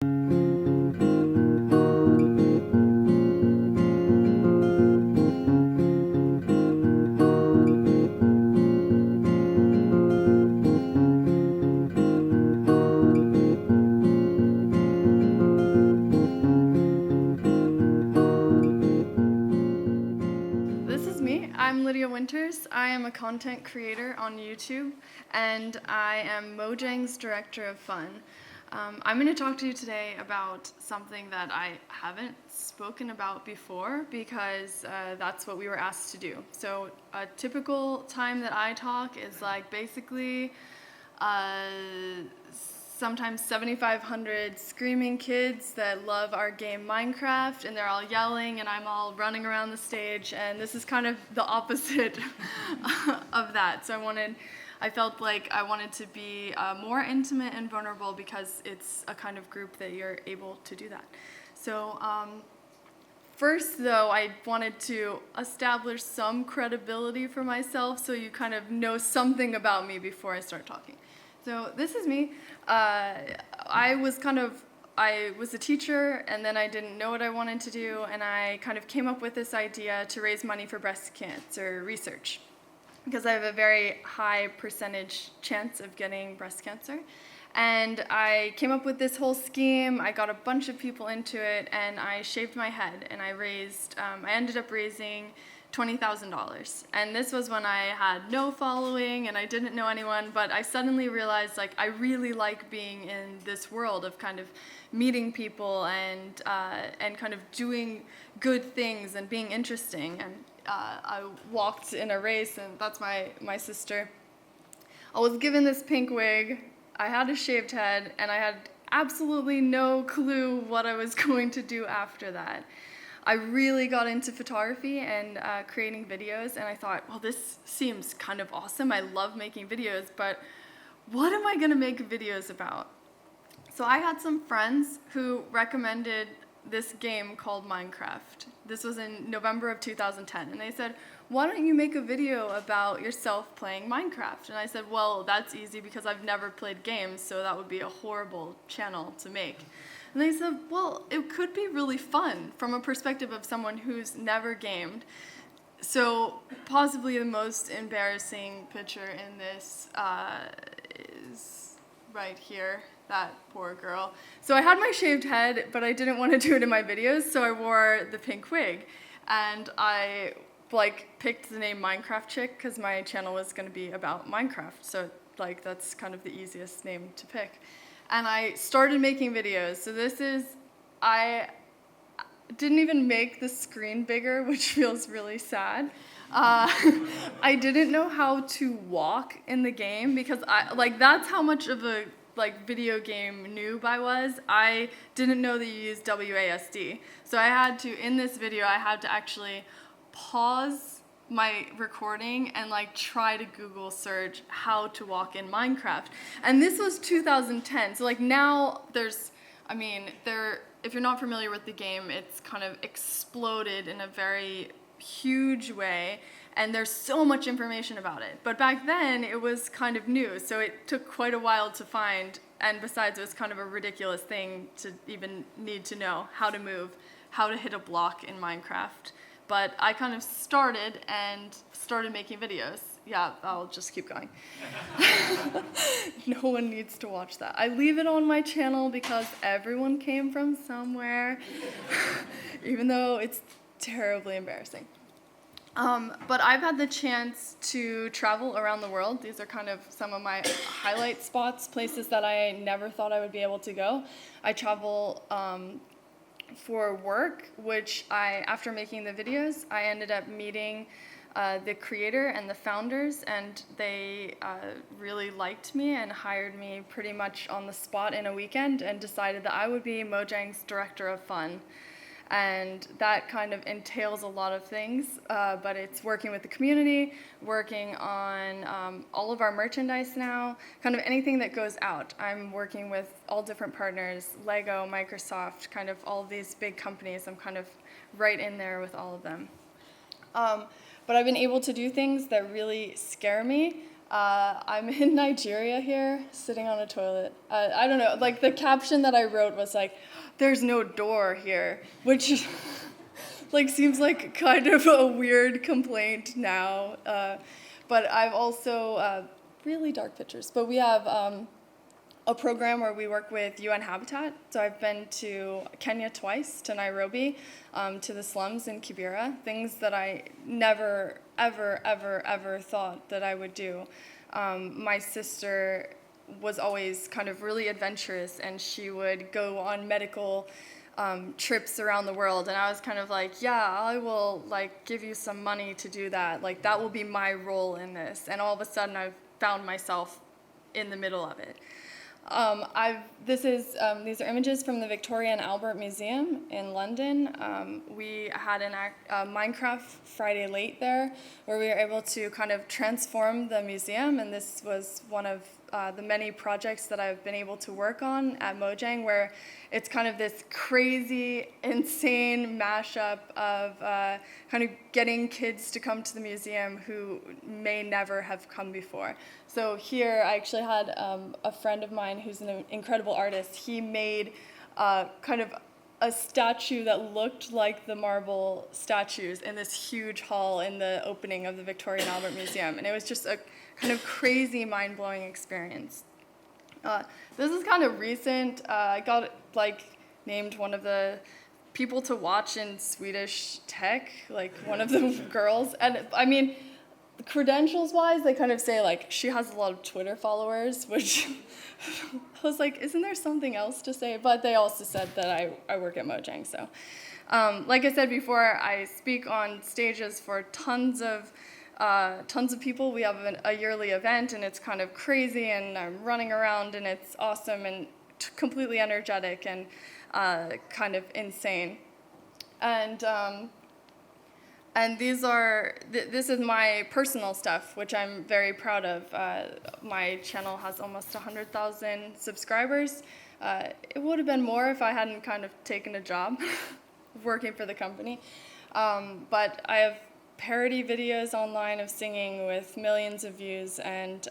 This is me. I'm Lydia Winters. I am a content creator on YouTube, and I am Mojang's Director of Fun. I'm going to talk to you today about something that I haven't spoken about before because that's what we were asked to do. So a typical time that I talk is like basically sometimes 7,500 screaming kids that love our game Minecraft, and they're all yelling and I'm all running around the stage, and this is kind of the opposite of that. So I felt like I wanted to be more intimate and vulnerable because it's a kind of group that you're able to do that. So first, though, I wanted to establish some credibility for myself so you kind of know something about me before I start talking. So this is me. I was a teacher, and then I didn't know what I wanted to do, and I kind of came up with this idea to raise money for breast cancer research because I have a very high percentage chance of getting breast cancer. And I came up with this whole scheme. I got a bunch of people into it, and I shaved my head, and I ended up raising $20,000. And this was when I had no following and I didn't know anyone, but I suddenly realized like I really like being in this world of kind of meeting people and kind of doing good things and being interesting. And I walked in a race, and that's my sister. I was given this pink wig, I had a shaved head, and I had absolutely no clue what I was going to do after that. I really got into photography and creating videos, and I thought, well, this seems kind of awesome. I love making videos, but what am I going to make videos about? So I had some friends who recommended this game called Minecraft. This was in November of 2010, and they said, why don't you make a video about yourself playing Minecraft? And I said, well, that's easy because I've never played games, so that would be a horrible channel to make. And they said, well, it could be really fun from a perspective of someone who's never gamed. So possibly the most embarrassing picture in this is right here, that poor girl. So I had my shaved head, but I didn't want to do it in my videos, so I wore the pink wig. And I picked the name Minecraft Chic because my channel was going to be about Minecraft. So that's kind of the easiest name to pick. And I started making videos. So I didn't even make the screen bigger, which feels really sad. I didn't know how to walk in the game because that's how much of a video game noob I was. I didn't know that you use WASD. So in this video, I had to actually pause my recording and try to Google search how to walk in Minecraft. And this was 2010. So now if you're not familiar with the game, it's kind of exploded in a very huge way, and there's so much information about it. But back then it was kind of new, so it took quite a while to find, and besides it was kind of a ridiculous thing to even need to know how to move, how to hit a block in Minecraft. But I kind of started making videos. Yeah, I'll just keep going. No one needs to watch that. I leave it on my channel because everyone came from somewhere, even though it's terribly embarrassing. But I've had the chance to travel around the world. These are kind of some of my highlight spots, places that I never thought I would be able to go. I travel for work, which after making the videos, I ended up meeting the creator and the founders, and they really liked me and hired me pretty much on the spot in a weekend and decided that I would be Mojang's Director of Fun. And that kind of entails a lot of things, but it's working with the community, working on all of our merchandise now, kind of anything that goes out. I'm working with all different partners, Lego, Microsoft, kind of all of these big companies. I'm kind of right in there with all of them. But I've been able to do things that really scare me, I'm in Nigeria here, sitting on a toilet. I don't know, like the caption that I wrote was like, "There's no door here," which like seems like kind of a weird complaint now. But I've also really dark pictures. But we have a program where we work with UN Habitat. So I've been to Kenya twice, to Nairobi, to the slums in Kibera, things that I never, ever, ever, ever thought that I would do. My sister was always kind of really adventurous, and she would go on medical trips around the world, and I was kind of like, yeah, I will like give you some money to do that. Like that will be my role in this. And all of a sudden I've found myself in the middle of it. These are images from the Victoria and Albert Museum in London. We had a Minecraft Friday late there, where we were able to kind of transform the museum, and this was one of the many projects that I've been able to work on at Mojang, where it's kind of this crazy, insane mashup of kind of getting kids to come to the museum who may never have come before. So here I actually had a friend of mine who's an incredible artist. He made kind of a statue that looked like the marble statues in this huge hall in the opening of the Victoria and Albert Museum. And it was just a kind of crazy, mind-blowing experience. This is kind of recent. I got named one of the people to watch in Swedish tech, like one of the girls. And I mean, credentials-wise, they kind of say like she has a lot of Twitter followers, which I was like, isn't there something else to say? But they also said that I work at Mojang. So like I said before, I speak on stages for tons of people. We have a yearly event, and it's kind of crazy, and I'm running around, and it's awesome and completely energetic and kind of insane. And this is my personal stuff, which I'm very proud of. My channel has almost 100,000 subscribers. It would have been more if I hadn't kind of taken a job working for the company. But I have parody videos online of singing with millions of views, and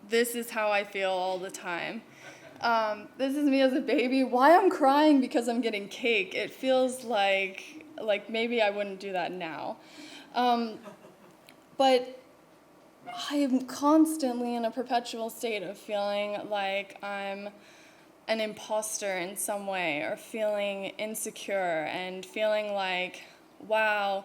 this is how I feel all the time. This is me as a baby. Why I'm crying? Because I'm getting cake. It feels like maybe I wouldn't do that now. But I am constantly in a perpetual state of feeling like I'm an imposter in some way, or feeling insecure and feeling like, wow,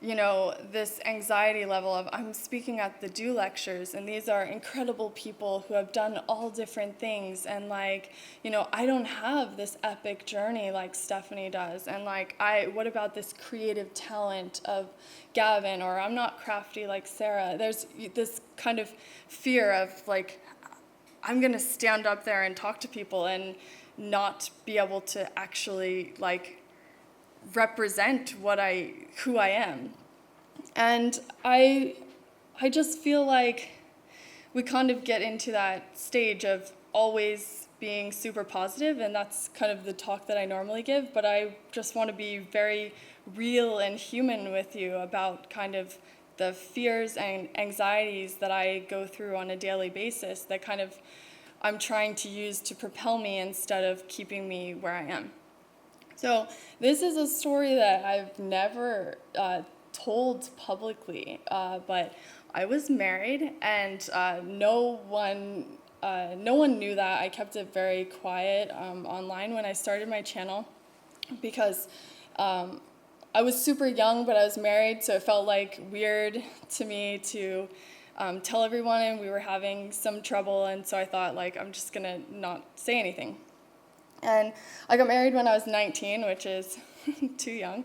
you know, this anxiety level of I'm speaking at the Do lectures, and these are incredible people who have done all different things, and like, you know, I don't have this epic journey like Stephanie does, and like, what about this creative talent of Gavin, or I'm not crafty like Sarah. There's this kind of fear of like, I'm gonna stand up there and talk to people and not be able to actually like represent who I am. And I just feel like we kind of get into that stage of always being super positive, and that's kind of the talk that I normally give, but I just want to be very real and human with you about kind of the fears and anxieties that I go through on a daily basis that kind of I'm trying to use to propel me instead of keeping me where I am. So this is a story that I've never told publicly, but I was married, and no one knew that. I kept it very quiet online when I started my channel, because I was super young, but I was married, so it felt like weird to me to tell everyone, and we were having some trouble, and so I thought, like, I'm just gonna not say anything. And I got married when I was 19, which is too young.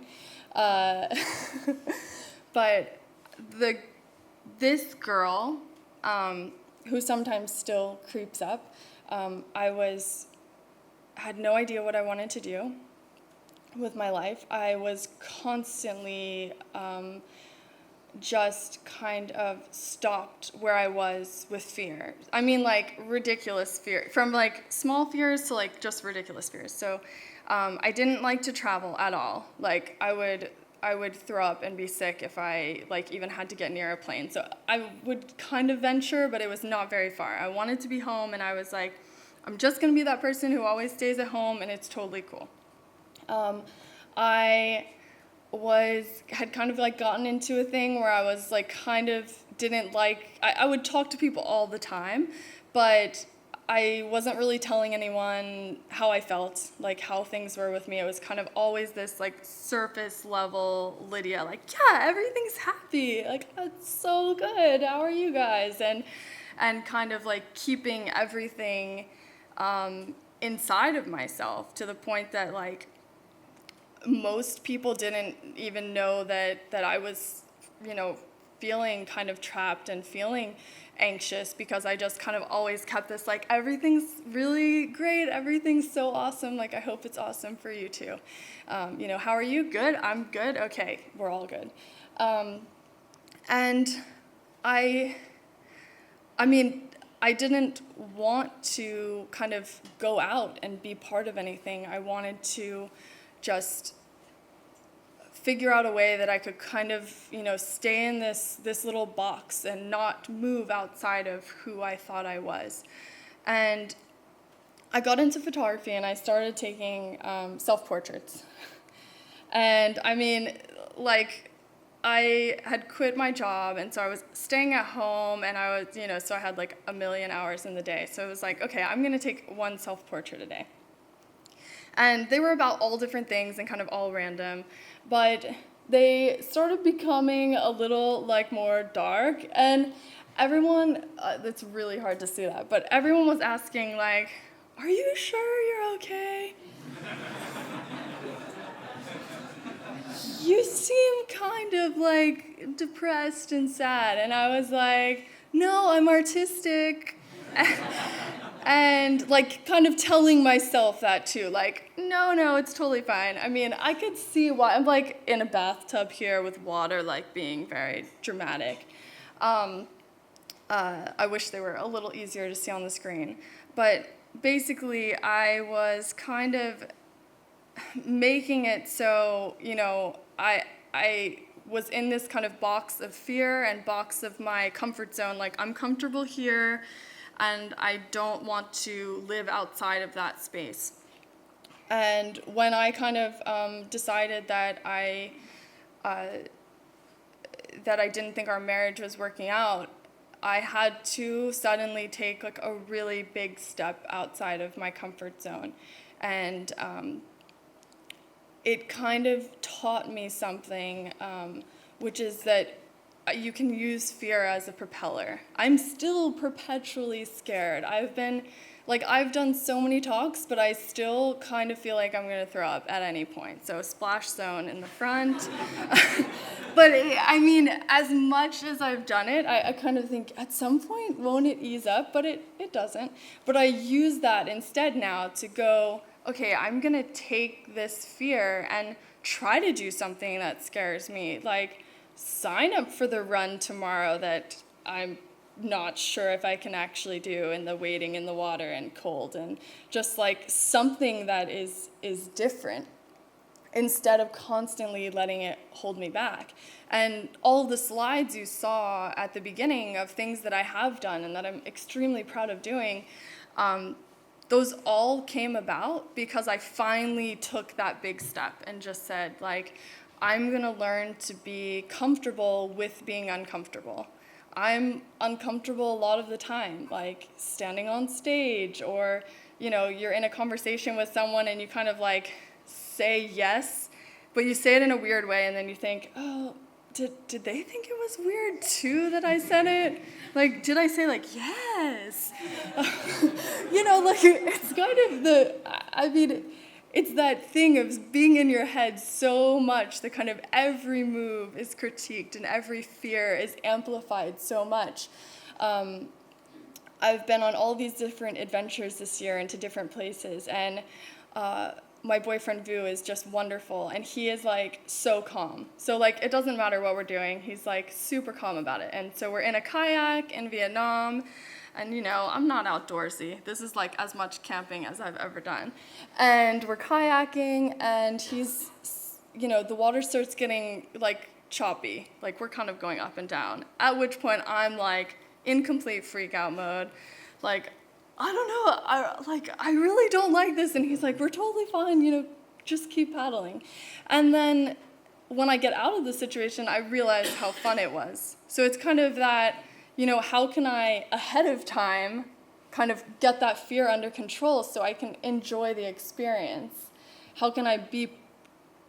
But this girl, who sometimes still creeps up, had no idea what I wanted to do with my life. I was constantly just kind of stopped where I was with fear. I mean, like, ridiculous fear, from like small fears to like just ridiculous fears. So I didn't like to travel at all. Like, I would I would throw up and be sick if I like even had to get near a plane. So I would kind of venture, but it was not very far. I wanted to be home, and I was like, I'm just gonna be that person who always stays at home, and it's totally cool. I had kind of like gotten into a thing where I was like kind of didn't like, I would talk to people all the time, but I wasn't really telling anyone how I felt, like how things were with me. It was kind of always this like surface level Lydia, like, yeah, everything's happy, like, it's so good, how are you guys? And kind of like keeping everything inside of myself, to the point that like most people didn't even know that I was, feeling kind of trapped and feeling anxious, because I just kind of always kept this like, everything's really great, everything's so awesome, like I hope it's awesome for you too. How are you? Good? I'm good? Okay, we're all good. And I didn't want to kind of go out and be part of anything. I wanted to just figure out a way that I could kind of, stay in this little box and not move outside of who I thought I was. And I got into photography, and I started taking self-portraits. And I had quit my job, and so I was staying at home, and I was, so I had like a million hours in the day. So it was like, okay, I'm gonna take one self-portrait a day. And they were about all different things and kind of all random, but they started becoming a little like more dark, and everyone, it's really hard to see that, but everyone was asking like, are you sure you're okay? You seem kind of like depressed and sad. And I was like, no, I'm artistic. And like kind of telling myself that too, like, no, it's totally fine. I could see why. I'm like in a bathtub here with water, like being very dramatic. I wish they were a little easier to see on the screen. But basically, I was kind of making it so, I was in this kind of box of fear and box of my comfort zone. Like, I'm comfortable here, and I don't want to live outside of that space. And when I kind of decided that I didn't think our marriage was working out, I had to suddenly take like a really big step outside of my comfort zone. And it kind of taught me something, which is that you can use fear as a propeller. I'm still perpetually scared. I've done so many talks, but I still kind of feel like I'm going to throw up at any point. So splash zone in the front. But as much as I've done it, I kind of think at some point, won't it ease up? But it doesn't. But I use that instead now to go, okay, I'm going to take this fear and try to do something that scares me. Like, sign up for the run tomorrow that I'm not sure if I can actually do, and the wading in the water and cold, and just like something that is different, instead of constantly letting it hold me back. And all of the slides you saw at the beginning of things that I have done and that I'm extremely proud of doing, those all came about because I finally took that big step and just said, like, I'm gonna learn to be comfortable with being uncomfortable. I'm uncomfortable a lot of the time, like standing on stage, or, you're in a conversation with someone and you kind of like say yes, but you say it in a weird way, and then you think, oh, did they think it was weird too that I said it? Like, did I say like, yes? It's kind of it's that thing of being in your head so much that kind of every move is critiqued and every fear is amplified so much. I've been on all these different adventures this year into different places, and my boyfriend Vu is just wonderful, and he is like so calm. So like it doesn't matter what we're doing, he's like super calm about it. And so we're in a kayak in Vietnam, and I'm not outdoorsy. This is like as much camping as I've ever done. And we're kayaking, and he's the water starts getting like choppy, like we're kind of going up and down, at which point I'm like in complete freak out mode, like, I don't know, I really don't like this. And he's like, we're totally fine, just keep paddling. And then when I get out of the situation, I realize how fun it was. So it's kind of that, how can I ahead of time kind of get that fear under control so I can enjoy the experience? How can I be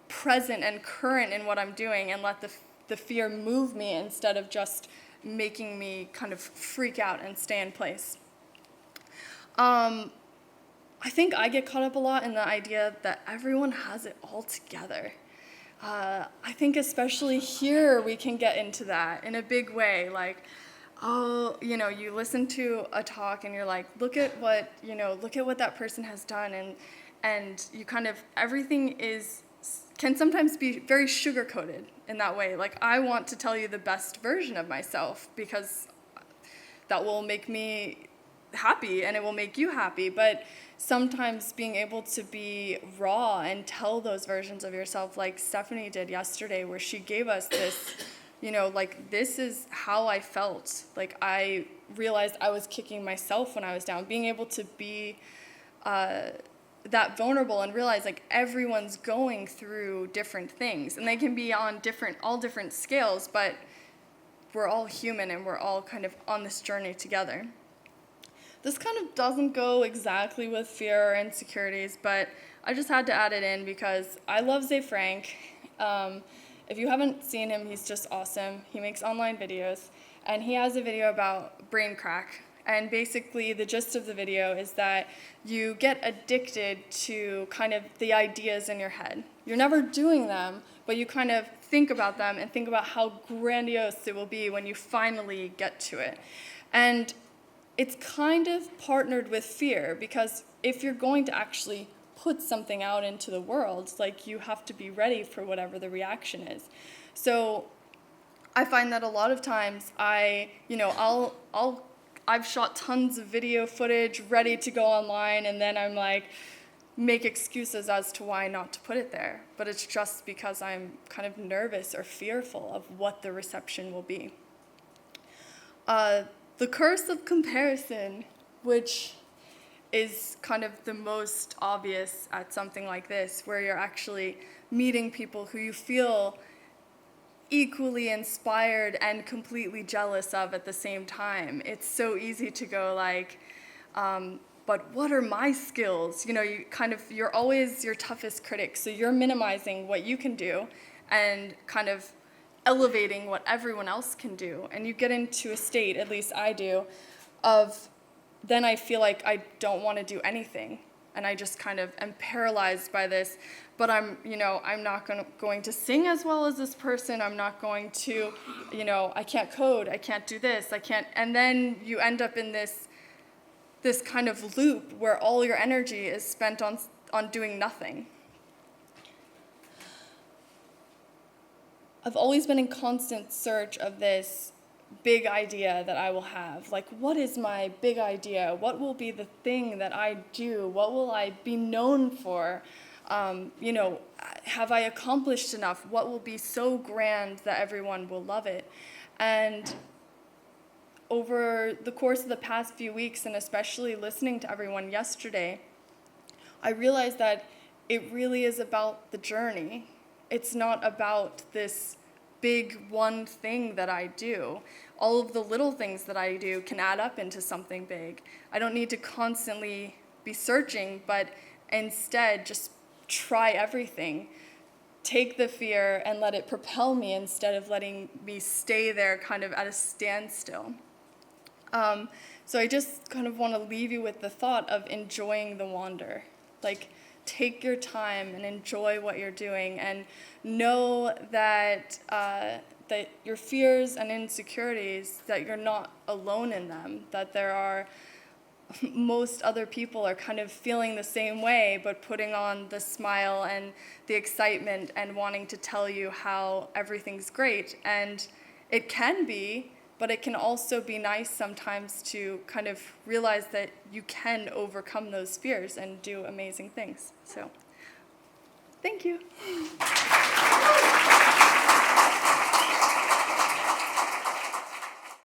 present and current in what I'm doing and let the fear move me instead of just making me kind of freak out and stay in place? I think I get caught up a lot in the idea that everyone has it all together. I think especially here we can get into that in a big way, like, oh, you listen to a talk and you're like, look at what that person has done, and you kind of, everything can sometimes be very sugar-coated in that way. Like, I want to tell you the best version of myself because that will make me happy and it will make you happy. But sometimes being able to be raw and tell those versions of yourself, like Stephanie did yesterday, where she gave us this, like, this is how I felt. Like, I realized I was kicking myself when I was down. Being able to be that vulnerable and realize, like, everyone's going through different things. And they can be on all different scales, but we're all human and we're all kind of on this journey together. This kind of doesn't go exactly with fear or insecurities, but I just had to add it in because I love Zay Frank. If you haven't seen him, he's just awesome. He makes online videos, and he has a video about brain crack. And basically the gist of the video is that you get addicted to kind of the ideas in your head. You're never doing them, but you kind of think about them and think about how grandiose it will be when you finally get to it. And it's kind of partnered with fear, because if you're going to actually put something out into the world, like, you have to be ready for whatever the reaction is. So I find that a lot of times I've shot tons of video footage ready to go online, and then I'm like, make excuses as to why not to put it there. But it's just because I'm kind of nervous or fearful of what the reception will be. The curse of comparison, which is kind of the most obvious at something like this, where you're actually meeting people who you feel equally inspired and completely jealous of at the same time. It's so easy to go like, but what are my skills? You're always your toughest critic, so you're minimizing what you can do and kind of elevating what everyone else can do. And you get into a state, at least I do, of then I feel like I don't want to do anything. And I just kind of am paralyzed by this. But I'm not going to sing as well as this person. I'm not going to, I can't code. I can't do this. I can't. And then you end up in this kind of loop where all your energy is spent on doing nothing. I've always been in constant search of this big idea that I will have. Like, what is my big idea? What will be the thing that I do? What will I be known for? Have I accomplished enough? What will be so grand that everyone will love it? And over the course of the past few weeks, and especially listening to everyone yesterday, I realized that it really is about the journey. It's not about this big one thing that I do. All of the little things that I do can add up into something big. I don't need to constantly be searching, but instead just try everything. Take the fear and let it propel me instead of letting me stay there kind of at a standstill. So I just kind of want to leave you with the thought of enjoying the wander. Like, take your time and enjoy what you're doing, and know that that your fears and insecurities, that you're not alone in them, that there are most other people are kind of feeling the same way, but putting on the smile and the excitement and wanting to tell you how everything's great. And it can be, but it can also be nice sometimes to kind of realize that you can overcome those fears and do amazing things. So Thank you.